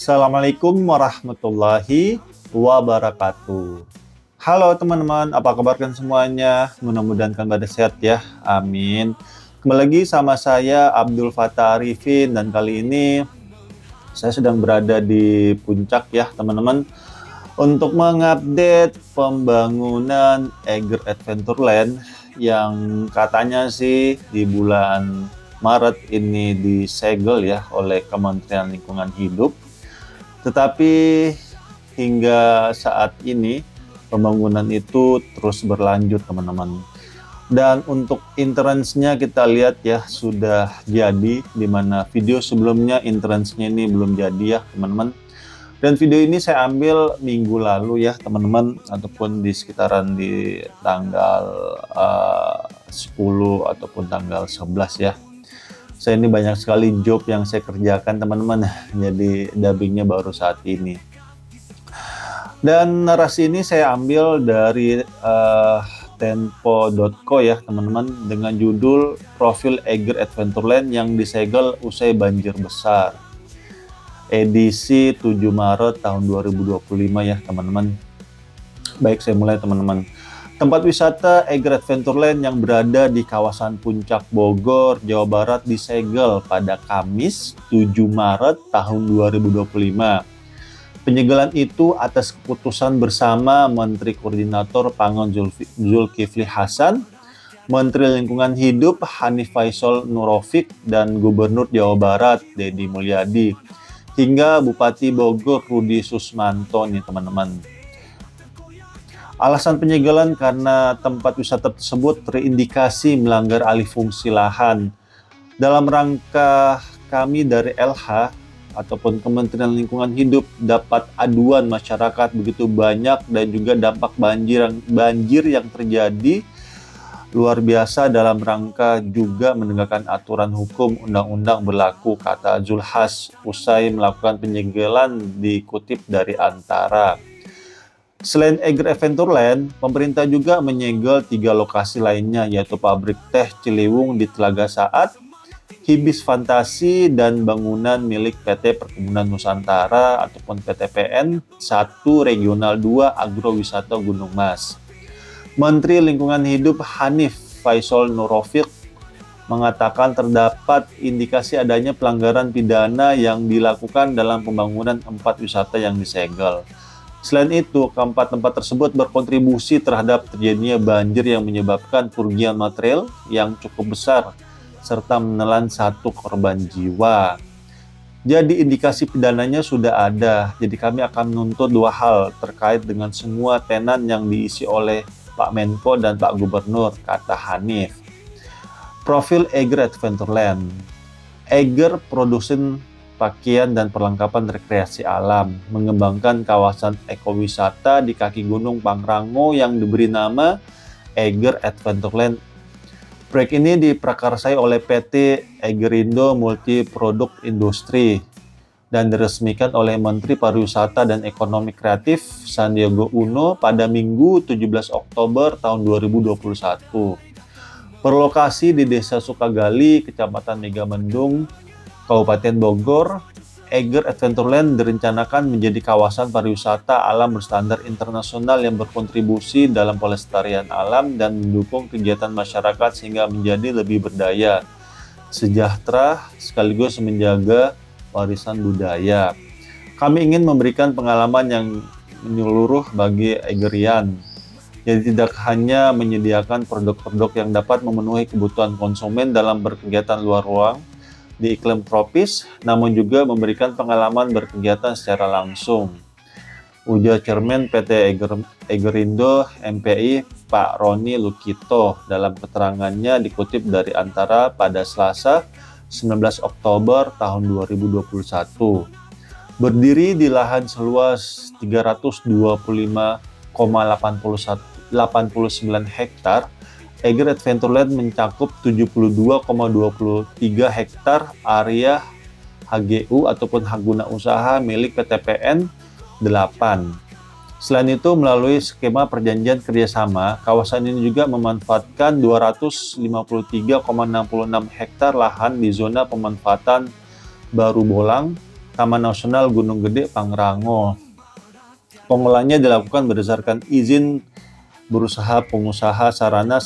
Assalamualaikum warahmatullahi wabarakatuh. Halo teman-teman, apa kabar kalian semuanya? Mudah-mudahan kalian pada sehat ya, amin. Kembali lagi sama saya Abdul Fattah Arifin, dan kali ini saya sedang berada di puncak ya teman-teman, untuk mengupdate pembangunan Eiger Adventureland yang katanya sih di bulan Maret ini disegel ya oleh Kementerian Lingkungan Hidup. Tetapi hingga saat ini pembangunan itu terus berlanjut teman-teman. Dan untuk entrance-nya kita lihat ya sudah jadi, di mana video sebelumnya entrance-nya ini belum jadi ya teman-teman. Dan video ini saya ambil minggu lalu ya teman-teman, ataupun di sekitaran di tanggal 10 ataupun tanggal 11 ya. Saya ini banyak sekali job yang saya kerjakan teman-teman, jadi dubbingnya baru saat ini. Dan narasi ini saya ambil dari tempo.co ya teman-teman, dengan judul Profil Eiger Adventureland yang disegel usai banjir besar. Edisi 7 Maret tahun 2025 ya teman-teman. Baik, saya mulai teman-teman. Tempat wisata Eiger Adventureland yang berada di kawasan Puncak Bogor, Jawa Barat disegel pada Kamis 7 Maret tahun 2025. Penyegelan itu atas keputusan bersama Menteri Koordinator Pangan Zulkifli Hasan, Menteri Lingkungan Hidup Hanif Faisal Nurofik, dan Gubernur Jawa Barat Deddy Mulyadi, hingga Bupati Bogor Rudi Susmanto nih teman-teman. Alasan penyegelan karena tempat wisata tersebut terindikasi melanggar alih fungsi lahan. Dalam rangka kami dari LH ataupun Kementerian Lingkungan Hidup dapat aduan masyarakat begitu banyak, dan juga dampak banjir yang terjadi luar biasa, dalam rangka juga menegakkan aturan hukum undang-undang berlaku, kata Zulhas usai melakukan penyegelan, dikutip dari Antara. Selain Eiger Adventureland, pemerintah juga menyegel 3 lokasi lainnya, yaitu pabrik teh Ciliwung di Telaga Saat, Hibis Fantasi, dan bangunan milik PT Perkebunan Nusantara ataupun PTPN 1 Regional 2 Agrowisata Gunung Mas. Menteri Lingkungan Hidup Hanif Faisal Nurofik mengatakan terdapat indikasi adanya pelanggaran pidana yang dilakukan dalam pembangunan 4 wisata yang disegel. Selain itu, keempat tempat tersebut berkontribusi terhadap terjadinya banjir yang menyebabkan kerugian material yang cukup besar, serta menelan 1 korban jiwa. Jadi indikasi pidananya sudah ada, jadi kami akan menuntut 2 hal terkait dengan semua tenan yang diisi oleh Pak Menko dan Pak Gubernur, kata Hanif. Profil Eiger Adventureland. Eiger produksi pakaian dan perlengkapan rekreasi alam, mengembangkan kawasan ekowisata di kaki Gunung Pangrango yang diberi nama Eiger Adventureland. Proyek ini diprakarsai oleh PT Eigerindo Multi Produk Industri dan diresmikan oleh Menteri Pariwisata dan Ekonomi Kreatif Sandiaga Uno pada Minggu 17 Oktober tahun 2021. Berlokasi di Desa Sukagali, Kecamatan Megamendung, Kabupaten Bogor, Eiger Adventureland direncanakan menjadi kawasan pariwisata alam berstandar internasional yang berkontribusi dalam pelestarian alam dan mendukung kegiatan masyarakat sehingga menjadi lebih berdaya, sejahtera, sekaligus menjaga warisan budaya. Kami ingin memberikan pengalaman yang menyeluruh bagi Eigerian. Jadi tidak hanya menyediakan produk-produk yang dapat memenuhi kebutuhan konsumen dalam berkegiatan luar ruang di iklim tropis, namun juga memberikan pengalaman berkegiatan secara langsung, ujar Chairman PT Eigerindo MPI Pak Roni Lukito dalam keterangannya, dikutip dari Antara pada Selasa 19 Oktober tahun 2021. Berdiri di lahan seluas 325,89 hektar, Eiger Adventureland mencakup 72,23 hektar area HGU ataupun hak guna usaha milik PTPN 8. Selain itu, melalui skema perjanjian kerjasama, kawasan ini juga memanfaatkan 253,66 hektar lahan di zona pemanfaatan Baru Bolang Taman Nasional Gunung Gede Pangrango. Pengelolaannya dilakukan berdasarkan izin berusaha pengusaha sarana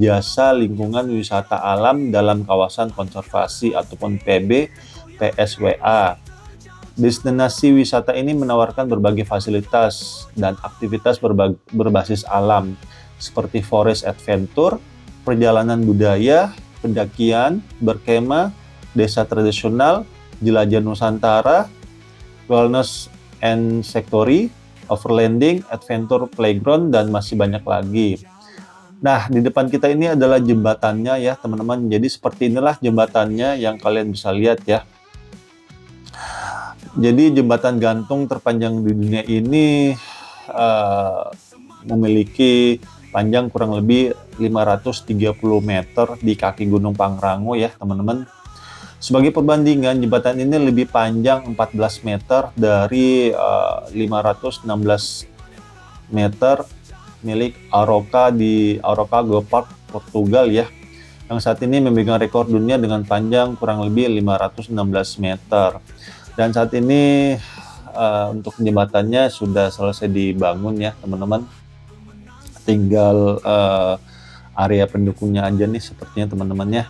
jasa lingkungan wisata alam dalam kawasan konservasi ataupun PB PSWA. Destinasi wisata ini menawarkan berbagai fasilitas dan aktivitas berbasis alam seperti forest adventure, perjalanan budaya, pendakian, berkemah, desa tradisional, jelajah Nusantara, wellness and sectory, overlanding, adventure playground, dan masih banyak lagi. Nah, di depan kita ini adalah jembatannya ya teman-teman. Jadi seperti inilah jembatannya yang kalian bisa lihat ya. Jadi jembatan gantung terpanjang di dunia ini memiliki panjang kurang lebih 530 meter di kaki Gunung Pangrango ya teman-teman. Sebagai perbandingan, jembatan ini lebih panjang 14 meter dari 516 meter milik Aroca di Aroca Geopark Portugal ya, yang saat ini memegang rekor dunia dengan panjang kurang lebih 516 meter. Dan saat ini untuk jembatannya sudah selesai dibangun ya teman-teman. Tinggal area pendukungnya aja nih sepertinya teman-teman ya.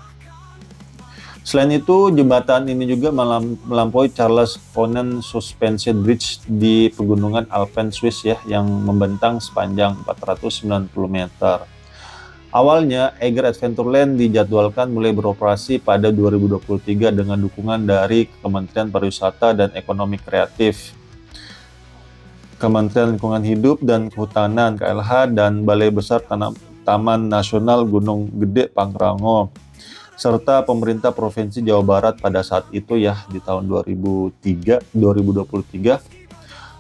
Selain itu, jembatan ini juga melampaui Charles Konen Suspension Bridge di pegunungan Alpen Swiss ya, yang membentang sepanjang 490 meter. Awalnya, Eiger Adventureland dijadwalkan mulai beroperasi pada 2023 dengan dukungan dari Kementerian Pariwisata dan Ekonomi Kreatif, Kementerian Lingkungan Hidup dan Kehutanan (KLH), dan Balai Besar Taman Nasional Gunung Gede Pangrango, serta pemerintah Provinsi Jawa Barat pada saat itu ya, di tahun 2023.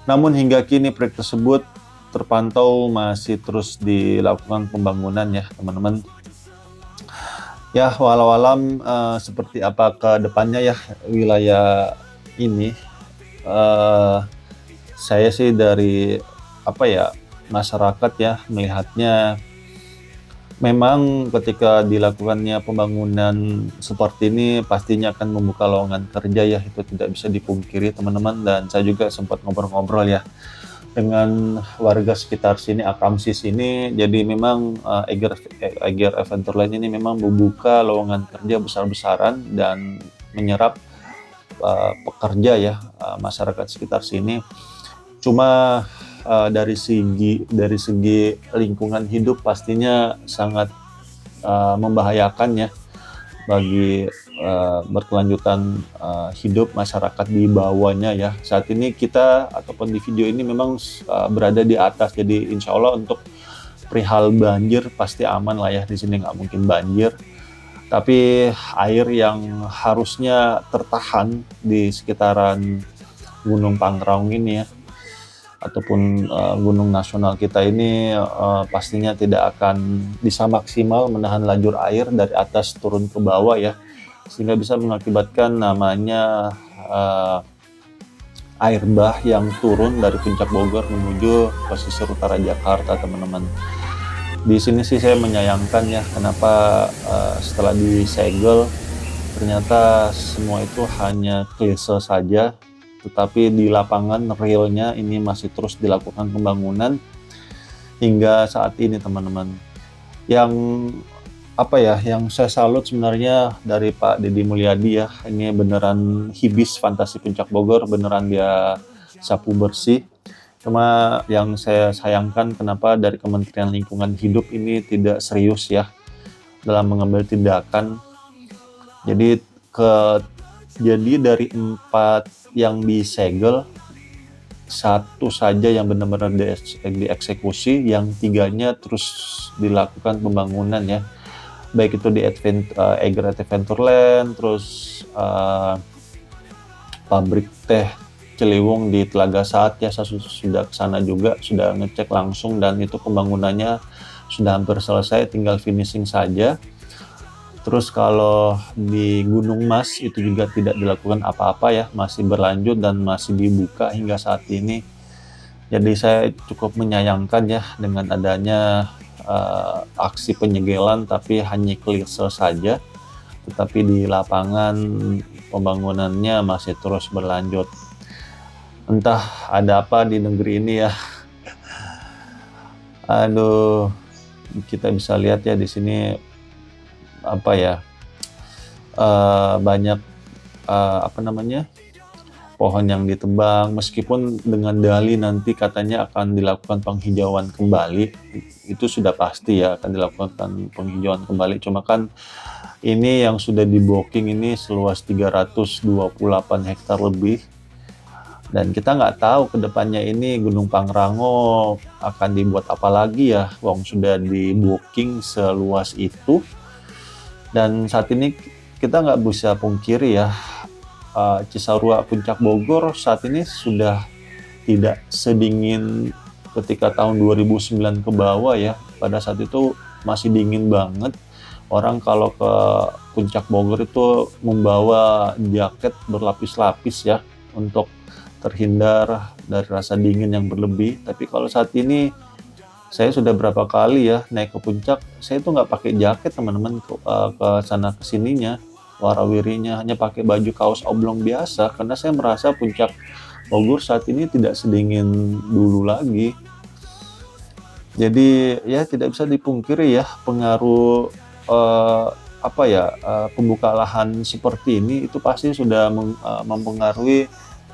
Namun hingga kini proyek tersebut terpantau masih terus dilakukan pembangunan ya teman-teman. Ya, walau alam seperti apa ke depannya ya wilayah ini, saya sih dari masyarakat ya melihatnya, memang ketika dilakukannya pembangunan seperti ini pastinya akan membuka lowongan kerja ya, itu tidak bisa dipungkiri teman-teman. Dan saya juga sempat ngobrol-ngobrol ya dengan warga sekitar sini, Akamsis ini. Jadi memang Eiger Adventureland ini memang membuka lowongan kerja besar-besaran dan menyerap pekerja ya, masyarakat sekitar sini. Cuma dari segi lingkungan hidup pastinya sangat membahayakan ya bagi berkelanjutan hidup masyarakat di bawahnya ya. Saat ini kita ataupun di video ini memang berada di atas, jadi insya Allah untuk perihal banjir pasti aman lah ya, di sini nggak mungkin banjir. Tapi air yang harusnya tertahan di sekitaran Gunung Pangrango ini ya, ataupun gunung nasional kita ini pastinya tidak akan bisa maksimal menahan lajur air dari atas turun ke bawah ya, sehingga bisa mengakibatkan namanya air bah yang turun dari puncak Bogor menuju pesisir utara Jakarta teman-teman. Di sini sih saya menyayangkan ya, kenapa setelah disegel ternyata semua itu hanya klise saja, tetapi di lapangan realnya ini masih terus dilakukan pembangunan hingga saat ini teman-teman. Yang saya salut sebenarnya dari Pak Deddy Mulyadi ya, ini beneran hibis fantasi puncak Bogor, beneran dia sapu bersih. Cuma yang saya sayangkan kenapa dari Kementerian Lingkungan Hidup ini tidak serius ya dalam mengambil tindakan. Jadi dari 4 yang disegel, 1 saja yang benar-benar dieksekusi, yang 3-nya terus dilakukan pembangunan ya, baik itu di Eiger Adventureland, terus pabrik teh Ciliwung di Telaga Saat ya, saya sudah ke sana juga, sudah ngecek langsung, dan itu pembangunannya sudah hampir selesai, tinggal finishing saja. Terus kalau di Gunung Mas itu juga tidak dilakukan apa-apa ya, masih berlanjut dan masih dibuka hingga saat ini. Jadi saya cukup menyayangkan ya dengan adanya aksi penyegelan, tapi hanya klise saja, tetapi di lapangan pembangunannya masih terus berlanjut. Entah ada apa di negeri ini ya. Aduh, kita bisa lihat ya di sini apa ya, banyak apa namanya, pohon yang ditebang, meskipun dengan dalih nanti katanya akan dilakukan penghijauan kembali. Itu sudah pasti ya akan dilakukan penghijauan kembali, cuma kan ini yang sudah di blocking ini seluas 328 hektar lebih, dan kita nggak tahu kedepannya ini Gunung Pangrango akan dibuat apa lagi ya, wong sudah di blocking seluas itu. Dan saat ini kita nggak bisa pungkiri ya, Cisarua Puncak Bogor saat ini sudah tidak sedingin ketika tahun 2009 ke bawah ya. Pada saat itu masih dingin banget. Orang kalau ke Puncak Bogor itu membawa jaket berlapis-lapis ya untuk terhindar dari rasa dingin yang berlebih. Tapi kalau saat ini saya sudah berapa kali ya naik ke puncak, saya itu nggak pakai jaket teman-teman, ke sana kesininya, warawirinya hanya pakai baju kaos oblong biasa, karena saya merasa Puncak Bogor saat ini tidak sedingin dulu lagi. Jadi ya tidak bisa dipungkiri ya pengaruh pembuka lahan seperti ini itu pasti sudah mempengaruhi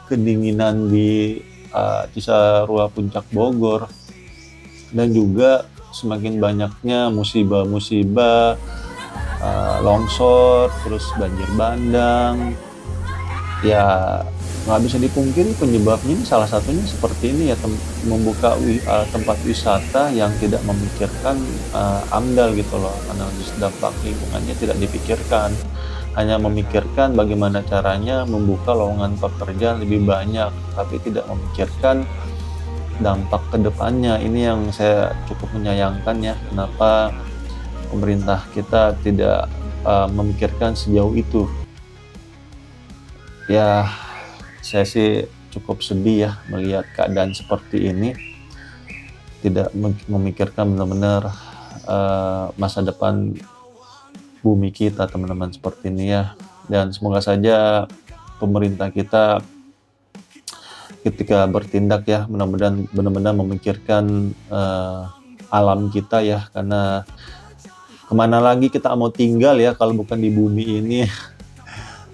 kedinginan di Cisarua Puncak Bogor. Dan juga semakin banyaknya musibah-musibah, longsor, terus banjir bandang. Ya nggak bisa dipungkiri penyebabnya ini salah satunya seperti ini ya, membuka tempat wisata yang tidak memikirkan AMDAL gitu loh, analisis dampak lingkungannya tidak dipikirkan, hanya memikirkan bagaimana caranya membuka lowongan pekerjaan lebih banyak, tapi tidak memikirkan dampak kedepannya. Ini yang saya cukup menyayangkan ya, kenapa pemerintah kita tidak memikirkan sejauh itu. Ya, saya sih cukup sedih ya melihat keadaan seperti ini, tidak memikirkan benar-benar masa depan bumi kita teman-teman seperti ini ya. Dan semoga saja pemerintah kita ketika bertindak ya mudah-mudahan benar-benar memikirkan alam kita ya, karena kemana lagi kita mau tinggal ya kalau bukan di bumi ini.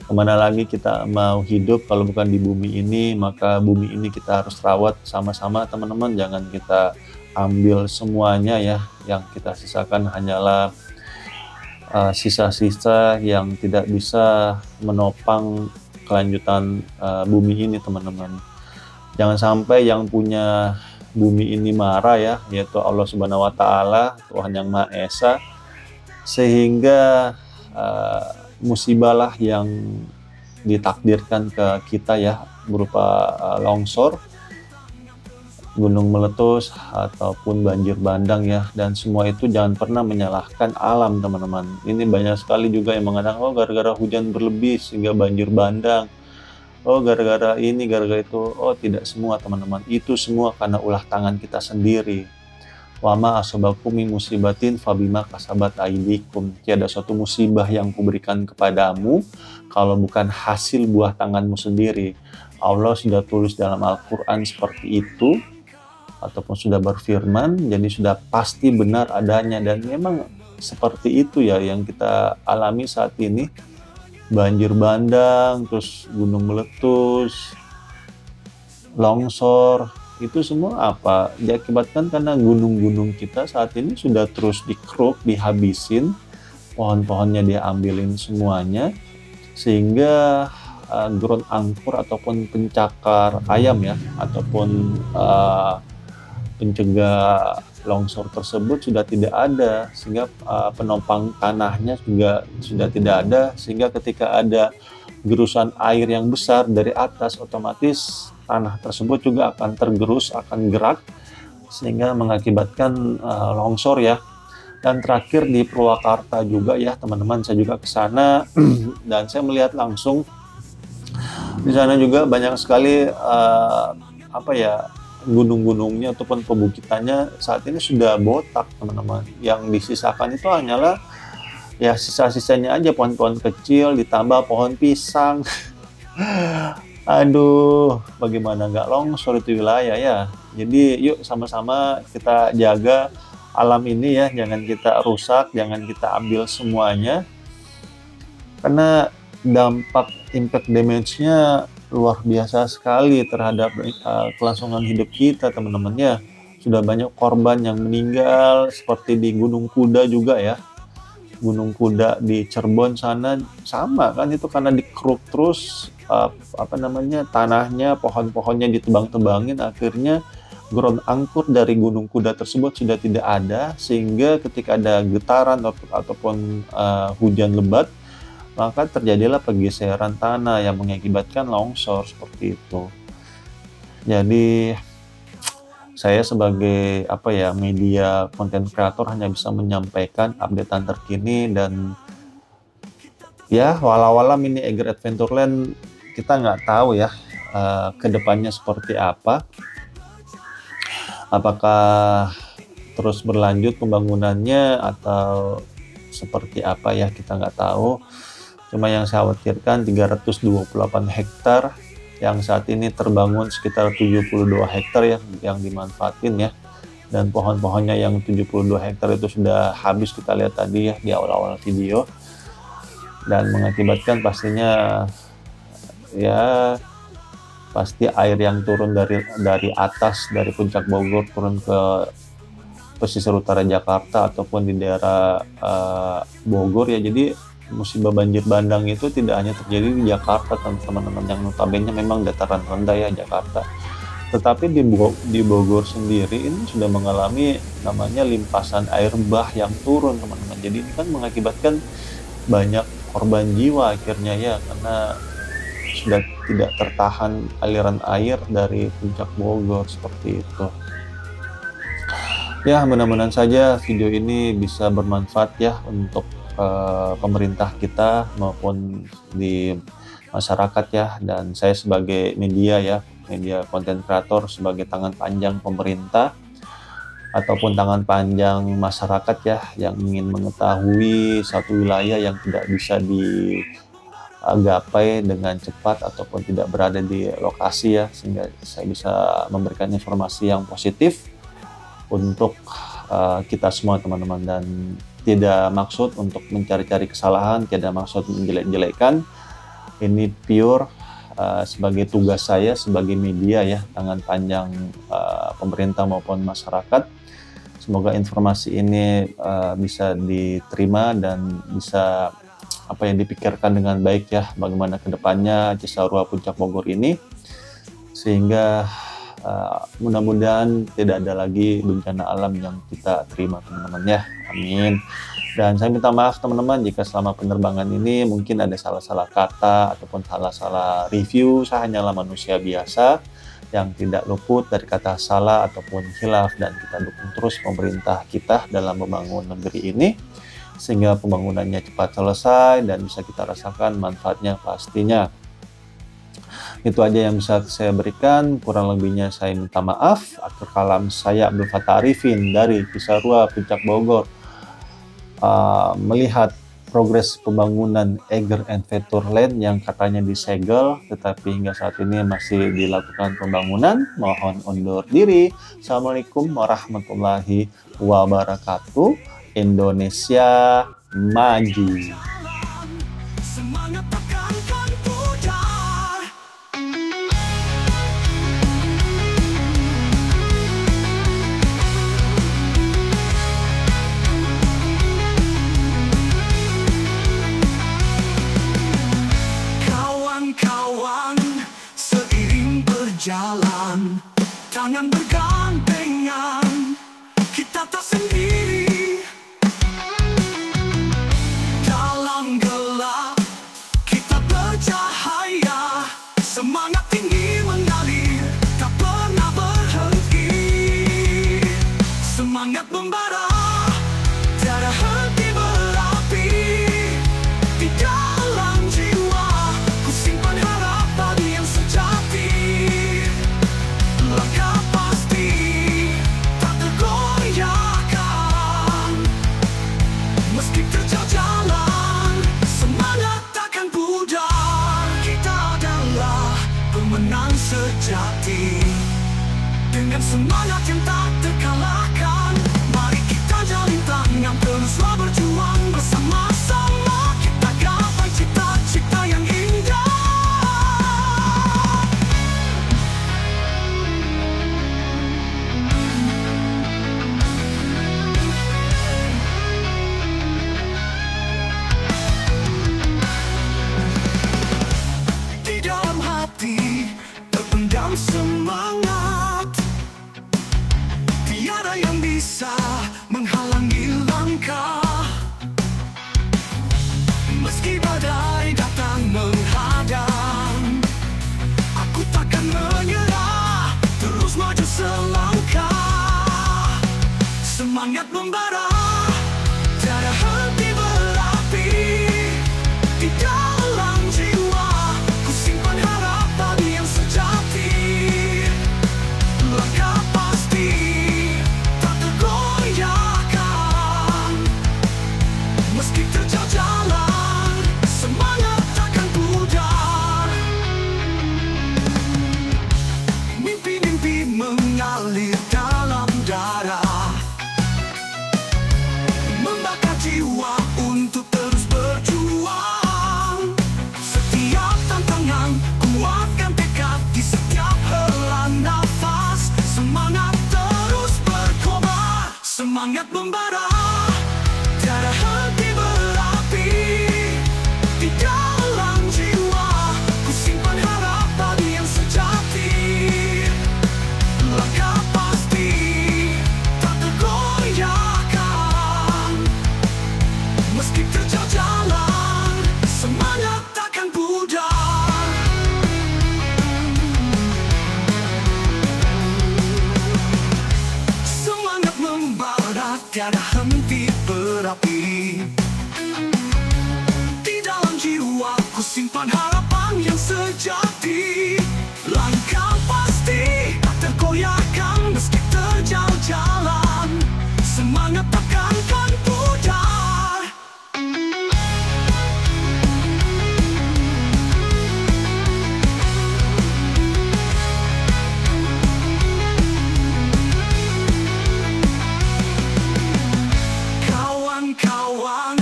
Kemana lagi kita mau hidup kalau bukan di bumi ini. Maka bumi ini kita harus rawat sama-sama teman-teman, jangan kita ambil semuanya ya. Yang kita sisakan hanyalah sisa-sisa yang tidak bisa menopang kelanjutan bumi ini teman-teman. Jangan sampai yang punya bumi ini marah ya, yaitu Allah Subhanahu wa Ta'ala, Tuhan yang Maha Esa, sehingga musibahlah yang ditakdirkan ke kita ya, berupa longsor, gunung meletus, ataupun banjir bandang ya. Dan semua itu jangan pernah menyalahkan alam teman-teman. Ini banyak sekali juga yang mengatakan, oh gara-gara hujan berlebih sehingga banjir bandang, oh gara-gara ini, gara-gara itu. Oh tidak semua teman-teman, itu semua karena ulah tangan kita sendiri. Wama asobakum min musibatin fabima kasabat aidikum. Tiada suatu musibah yang kuberikan kepadamu kalau bukan hasil buah tanganmu sendiri. Allah sudah tulis dalam Al-Quran seperti itu, ataupun sudah berfirman, jadi sudah pasti benar adanya. Dan memang seperti itu ya yang kita alami saat ini. Banjir bandang, terus gunung meletus, longsor, itu semua apa? Diakibatkan karena gunung-gunung kita saat ini sudah terus dikeruk, dihabisin, pohon-pohonnya diambilin semuanya, sehingga ground angkur ataupun pencakar ayam ya, ataupun pencegah longsor tersebut sudah tidak ada, sehingga penopang tanahnya juga sudah tidak ada, sehingga ketika ada gerusan air yang besar dari atas, otomatis tanah tersebut juga akan tergerus, akan gerak, sehingga mengakibatkan longsor ya. Dan terakhir di Purwakarta juga ya teman-teman, saya juga ke sana dan saya melihat langsung di sana juga banyak sekali gunung-gunungnya ataupun pebukitannya saat ini sudah botak teman-teman. Yang disisakan itu hanyalah ya sisa-sisanya aja pohon-pohon kecil ditambah pohon pisang. Aduh, bagaimana nggak longsor itu wilayah ya. Jadi yuk sama-sama kita jaga alam ini ya, jangan kita rusak, jangan kita ambil semuanya, karena dampak impact damage-nya luar biasa sekali terhadap kelangsungan hidup kita teman-teman ya. Sudah banyak korban yang meninggal seperti di Gunung Kuda juga ya. Gunung Kuda di Cirebon sana sama kan, itu karena dikeruk terus tanahnya, pohon-pohonnya ditebang-tebangin, akhirnya ground angkut dari Gunung Kuda tersebut sudah tidak ada, sehingga ketika ada getaran ataupun hujan lebat, maka terjadilah pergeseran tanah yang mengakibatkan longsor seperti itu. Jadi saya sebagai media konten kreator hanya bisa menyampaikan updatean terkini, dan ya walau-walau ini Eiger Adventureland kita nggak tahu ya kedepannya seperti apa, apakah terus berlanjut pembangunannya atau seperti apa ya, kita nggak tahu. Cuma yang saya khawatirkan 328 hektar yang saat ini terbangun sekitar 72 hektar ya yang dimanfaatin ya, dan pohon-pohonnya yang 72 hektar itu sudah habis kita lihat tadi ya di awal-awal video, dan mengakibatkan pastinya ya pasti air yang turun dari atas, dari puncak Bogor turun ke pesisir utara Jakarta ataupun di daerah Bogor ya. Jadi musibah banjir bandang itu tidak hanya terjadi di Jakarta teman-teman, yang notabene memang dataran rendah ya Jakarta, tetapi di Bogor sendiri ini sudah mengalami namanya limpasan air bah yang turun teman-teman. Jadi ini kan mengakibatkan banyak korban jiwa akhirnya ya, karena sudah tidak tertahan aliran air dari puncak Bogor seperti itu. Ya, mudah-mudahan saja video ini bisa bermanfaat ya untuk pemerintah kita maupun di masyarakat ya, dan saya sebagai media konten kreator sebagai tangan panjang pemerintah ataupun tangan panjang masyarakat ya, yang ingin mengetahui satu wilayah yang tidak bisa digapai dengan cepat ataupun tidak berada di lokasi ya, sehingga saya bisa memberikan informasi yang positif untuk kita semua teman-teman, dan tidak maksud untuk mencari-cari kesalahan, tidak maksud menjelek-jelekan. Ini pure sebagai tugas saya sebagai media ya, tangan panjang pemerintah maupun masyarakat. Semoga informasi ini bisa diterima dan bisa dipikirkan dengan baik ya, bagaimana kedepannya Cisarua Puncak Bogor ini, sehingga mudah-mudahan tidak ada lagi bencana alam yang kita terima teman-teman ya, amin. Dan saya minta maaf teman-teman jika selama penerbangan ini mungkin ada salah-salah kata ataupun salah-salah review. Saya hanyalah manusia biasa yang tidak luput dari kata salah ataupun khilaf, dan kita dukung terus pemerintah kita dalam membangun negeri ini sehingga pembangunannya cepat selesai dan bisa kita rasakan manfaatnya pastinya. Itu aja yang bisa saya berikan, kurang lebihnya saya minta maaf. Akhir kalam, saya Abdul Fattah Arifin dari Cisarua Puncak Bogor, melihat progres pembangunan Eiger Adventureland yang katanya disegel, tetapi hingga saat ini masih dilakukan pembangunan. Mohon undur diri. Assalamualaikum warahmatullahi wabarakatuh. Indonesia maju. Semangat tekankan pudar. Kawan-kawan, seiring berjalan, tangan bergandengan, kita tak sendiri. Dalam gelap kita bercahaya, semangat tinggi mengalir, tak pernah berhenti. Semangat membara, tiada henti berapi. Di dalam jiwa ku simpan harapan yang sejati. Langkah pasti tak tergoyahkan. Dengan semangat yang tak terkalahkan, mari kita jalin tangan teruslah berjuang bersama-sama. Kita gapai cita-cita yang indah. Di dalam hati terpendam semangat, tiada yang bisa menghalangi langkah. Meski badai datang menghadang, aku takkan menyerah, terus maju selangkah. Semangat membara, tiada henti berapi. Di dalam jiwa, ku simpan harapan yang sejati. Langkah pasti tak tergoyahkan. Meski terjal jalan, semangat takkan pudar. Mimpi-mimpi mengalir dalam darah, membakar jiwa untuk terus berjuang. Setiap tantangan, kuatkan tekad di setiap hela nafas. Semangat terus berkobar, semangat membara, tiada henti berapi. Di dalam jiwa, ku simpan harapan yang sejati. Langkah pasti tak tergoyahkan. Meski terjal jalan, semangat takkan pudar. Semangat membara, tiada henti berapi. Di dalam jiwa, ku simpan harapan yang sejati. Langkah pasti tak tergoyahkan. Meski terjal jalan, semangat takkan pudar. Kawan-kawan,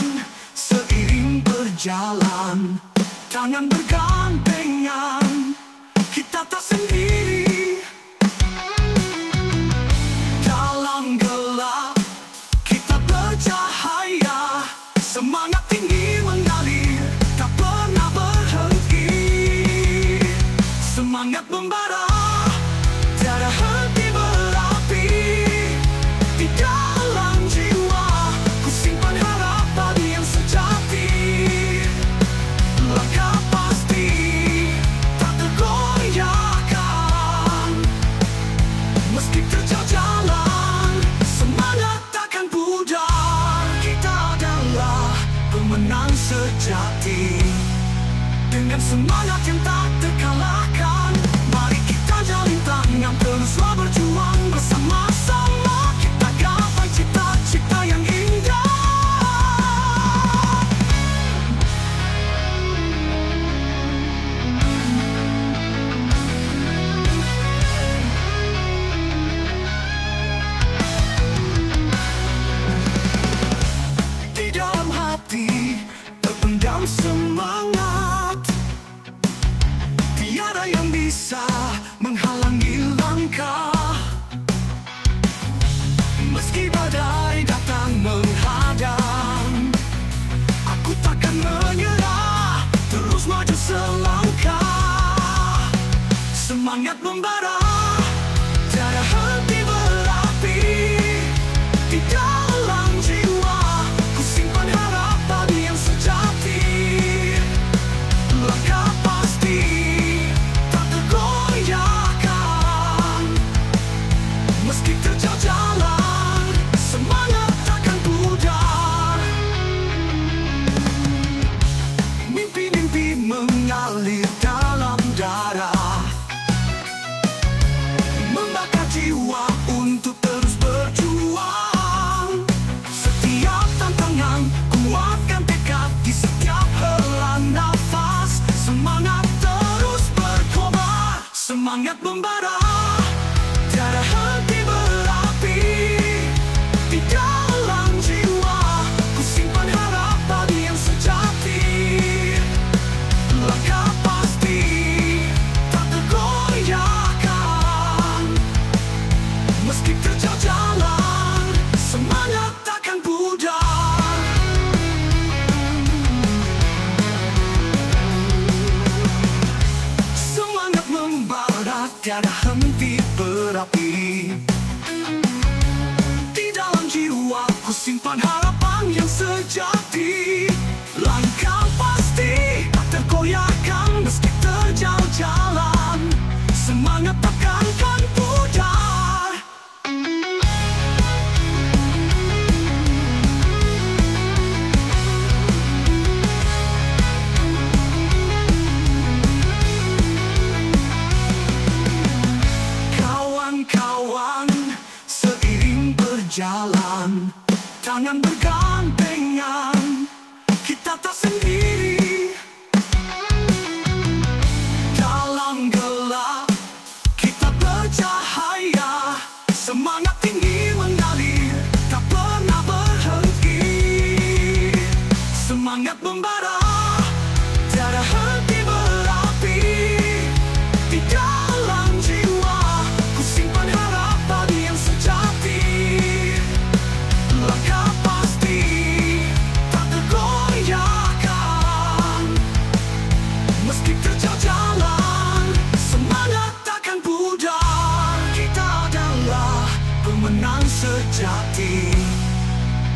seiring berjalan, tangan bergandengan, kita tak sendiri. Dalam gelap, kita bercahaya. Semangat tinggi mengalir, tak pernah berhenti. Semangat membara, tiada henti berapi. Di dalam jiwa, ku simpan harapan yang sejati. Langkah pasti tak tergoyahkan. Meski terjal jalan, semangat takkan pudar. Kita adalah pemenang sejati. Dengan semangat yang tak terkalahkan, mari kita jalin tangan teruslah berjuang bersama-sama. Kita gapai cita-cita yang indah. Di dalam hati terpendam semangat, tiada yang bisa menghalangi langkah. Meski badai datang menghadang, aku takkan menyerah, terus maju selangkah. Semangat membara, tiada henti berapi. Di dalam jiwa, ku simpan harapan yang sejati. Langkah pasti tak tergoyahkan. Meski terjal jalan, semangat takkan pudar. Mimpi-mimpi mengalir dalam darah, membakar jiwa untuk terus berjuang. Setiap tantangan, kuatkan tekad di setiap hela nafas. Semangat terus berkobar, semangat membara, tiada terjal jalan, semangat takkan pudar. Semangat membara, tiada henti berapi. Di dalam jiwaku simpan harapan yang sejati. Langkah pasti tak tergoyahkan meski terjal jalan, semangat takkan pudar. Kawan-kawan, seiring berjalan, tangan bergandengan, kita tak sendiri. Dalam gelap kita bercahaya, semangat tinggi mengalir, tak pernah berhenti. Semangat membara, tiada henti berapi. Di dalam jiwa ku simpan harapan yang sejati. Langkah pasti tak tergoyahkan meski terjal jalan, semangat takkan pudar. Kita adalah pemenang sejati,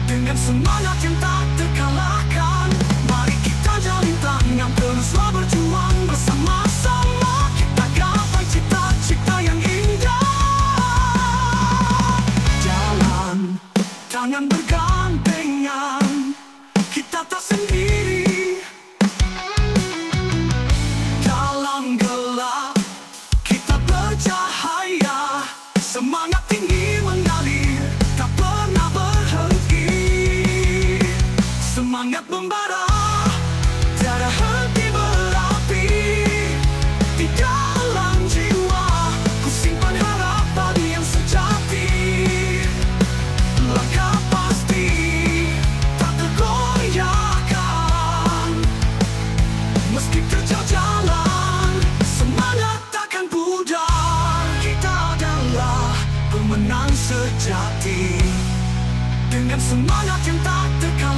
dengan semangat yang tak terkalahkan. Mari kita jalin tangan, teruslah berjuang bersama-sama. Kita gapai cita-cita yang indah. Jalan, tangan bergandengan, kita tak sendiri. Dalam gelap kita bercahaya, semangat tinggi mengalir, tak pernah berhenti. Semangat membara, tiada henti berapi. Di dalam jiwa ku simpan harapan yang sejati. Langkah pasti tak tergoyahkan meski terjal jalan, semangat takkan pudar. Kita adalah pemenang sejati, dengan semangat yang tak terkalahkan.